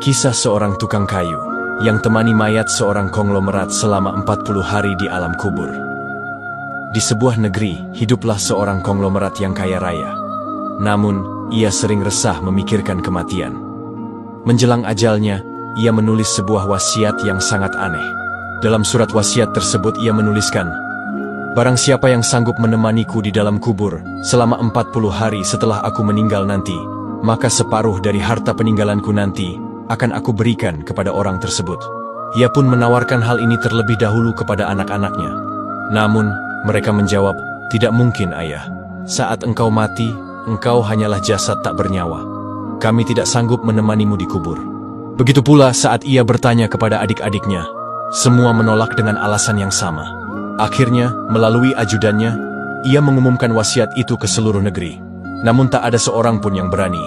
Kisah seorang tukang kayu yang temani mayat seorang konglomerat selama 40 hari di alam kubur. Di sebuah negeri, hiduplah seorang konglomerat yang kaya raya. Namun, ia sering resah memikirkan kematian. Menjelang ajalnya, ia menulis sebuah wasiat yang sangat aneh. Dalam surat wasiat tersebut ia menuliskan, "Barang siapa yang sanggup menemaniku di dalam kubur selama 40 hari setelah aku meninggal nanti, maka separuh dari harta peninggalanku nanti akan aku berikan kepada orang tersebut." Ia pun menawarkan hal ini terlebih dahulu kepada anak-anaknya. Namun, mereka menjawab, "Tidak mungkin, Ayah. Saat engkau mati, engkau hanyalah jasad tak bernyawa. Kami tidak sanggup menemanimu di kubur." Begitu pula saat ia bertanya kepada adik-adiknya. Semua menolak dengan alasan yang sama. Akhirnya, melalui ajudannya, ia mengumumkan wasiat itu ke seluruh negeri. Namun tak ada seorang pun yang berani.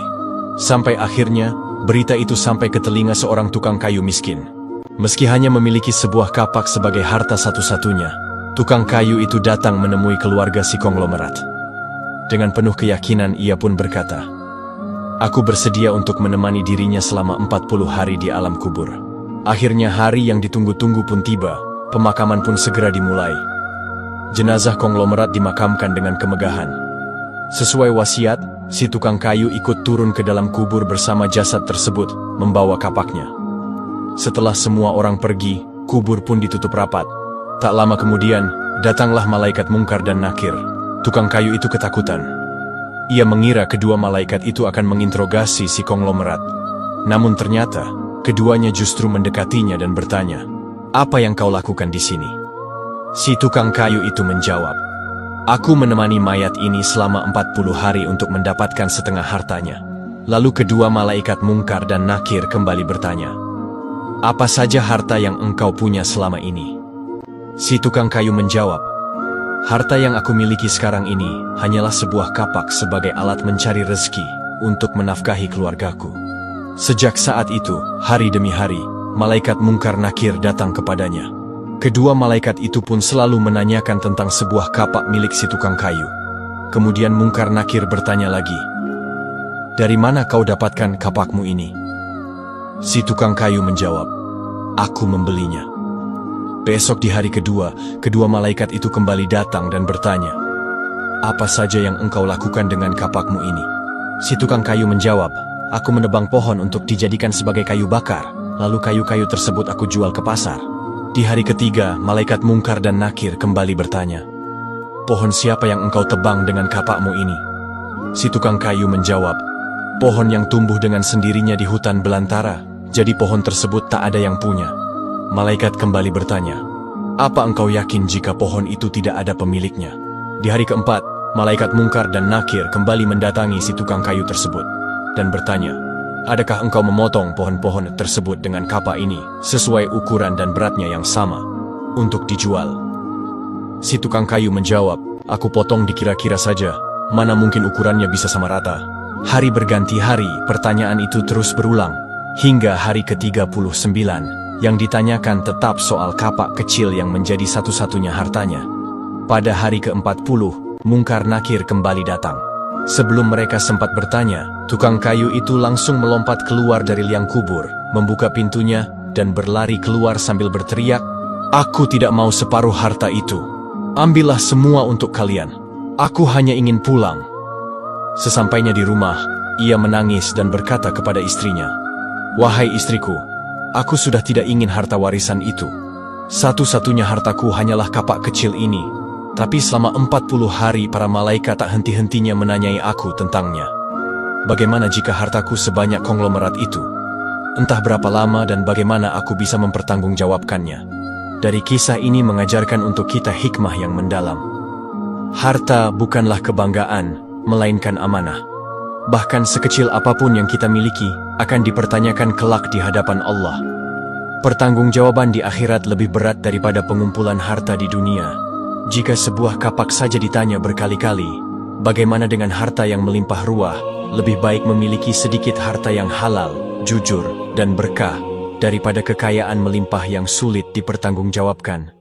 Sampai akhirnya, berita itu sampai ke telinga seorang tukang kayu miskin. Meski hanya memiliki sebuah kapak sebagai harta satu-satunya, tukang kayu itu datang menemui keluarga si konglomerat. Dengan penuh keyakinan ia pun berkata, "Aku bersedia untuk menemani dirinya selama 40 hari di alam kubur." Akhirnya hari yang ditunggu-tunggu pun tiba, pemakaman pun segera dimulai. Jenazah konglomerat dimakamkan dengan kemegahan. Sesuai wasiat, si tukang kayu ikut turun ke dalam kubur bersama jasad tersebut, membawa kapaknya. Setelah semua orang pergi, kubur pun ditutup rapat. Tak lama kemudian, datanglah malaikat Mungkar dan Nakir. Tukang kayu itu ketakutan. Ia mengira kedua malaikat itu akan menginterogasi si konglomerat. Namun ternyata, keduanya justru mendekatinya dan bertanya, "Apa yang kau lakukan di sini?" Si tukang kayu itu menjawab, "Aku menemani mayat ini selama 40 hari untuk mendapatkan setengah hartanya." Lalu kedua malaikat Mungkar dan Nakir kembali bertanya, "Apa saja harta yang engkau punya selama ini?" Si tukang kayu menjawab, "Harta yang aku miliki sekarang ini hanyalah sebuah kapak sebagai alat mencari rezeki untuk menafkahi keluargaku." Sejak saat itu, hari demi hari, malaikat Mungkar Nakir datang kepadanya. Kedua malaikat itu pun selalu menanyakan tentang sebuah kapak milik si tukang kayu. Kemudian Mungkar Nakir bertanya lagi, "Dari mana kau dapatkan kapakmu ini?" Si tukang kayu menjawab, "Aku membelinya." Besok di hari kedua, kedua malaikat itu kembali datang dan bertanya, "Apa saja yang engkau lakukan dengan kapakmu ini?" Si tukang kayu menjawab, "Aku menebang pohon untuk dijadikan sebagai kayu bakar, lalu kayu-kayu tersebut aku jual ke pasar." Di hari ketiga, malaikat Mungkar dan Nakir kembali bertanya, "Pohon siapa yang engkau tebang dengan kapakmu ini?" Si tukang kayu menjawab, "Pohon yang tumbuh dengan sendirinya di hutan belantara, jadi pohon tersebut tak ada yang punya." Malaikat kembali bertanya, "Apa engkau yakin jika pohon itu tidak ada pemiliknya?" Di hari keempat, malaikat Mungkar dan Nakir kembali mendatangi si tukang kayu tersebut dan bertanya, "Adakah engkau memotong pohon-pohon tersebut dengan kapak ini sesuai ukuran dan beratnya yang sama untuk dijual?" Si tukang kayu menjawab, "Aku potong dikira-kira saja, mana mungkin ukurannya bisa sama rata." Hari berganti hari, pertanyaan itu terus berulang, hingga hari ke-39, yang ditanyakan tetap soal kapak kecil yang menjadi satu-satunya hartanya. Pada hari ke-40, Mungkar Nakir kembali datang. Sebelum mereka sempat bertanya, tukang kayu itu langsung melompat keluar dari liang kubur, membuka pintunya, dan berlari keluar sambil berteriak, "Aku tidak mau separuh harta itu. Ambillah semua untuk kalian. Aku hanya ingin pulang." Sesampainya di rumah, ia menangis dan berkata kepada istrinya, "Wahai istriku, aku sudah tidak ingin harta warisan itu. Satu-satunya hartaku hanyalah kapak kecil ini. Tapi selama 40 hari para malaikat tak henti-hentinya menanyai aku tentangnya. Bagaimana jika hartaku sebanyak konglomerat itu? Entah berapa lama dan bagaimana aku bisa mempertanggungjawabkannya." Dari kisah ini mengajarkan untuk kita hikmah yang mendalam. Harta bukanlah kebanggaan, melainkan amanah. Bahkan sekecil apapun yang kita miliki akan dipertanyakan kelak di hadapan Allah. Pertanggungjawaban di akhirat lebih berat daripada pengumpulan harta di dunia. Jika sebuah kapak saja ditanya berkali-kali, bagaimana dengan harta yang melimpah ruah? Lebih baik memiliki sedikit harta yang halal, jujur, dan berkah, daripada kekayaan melimpah yang sulit dipertanggungjawabkan.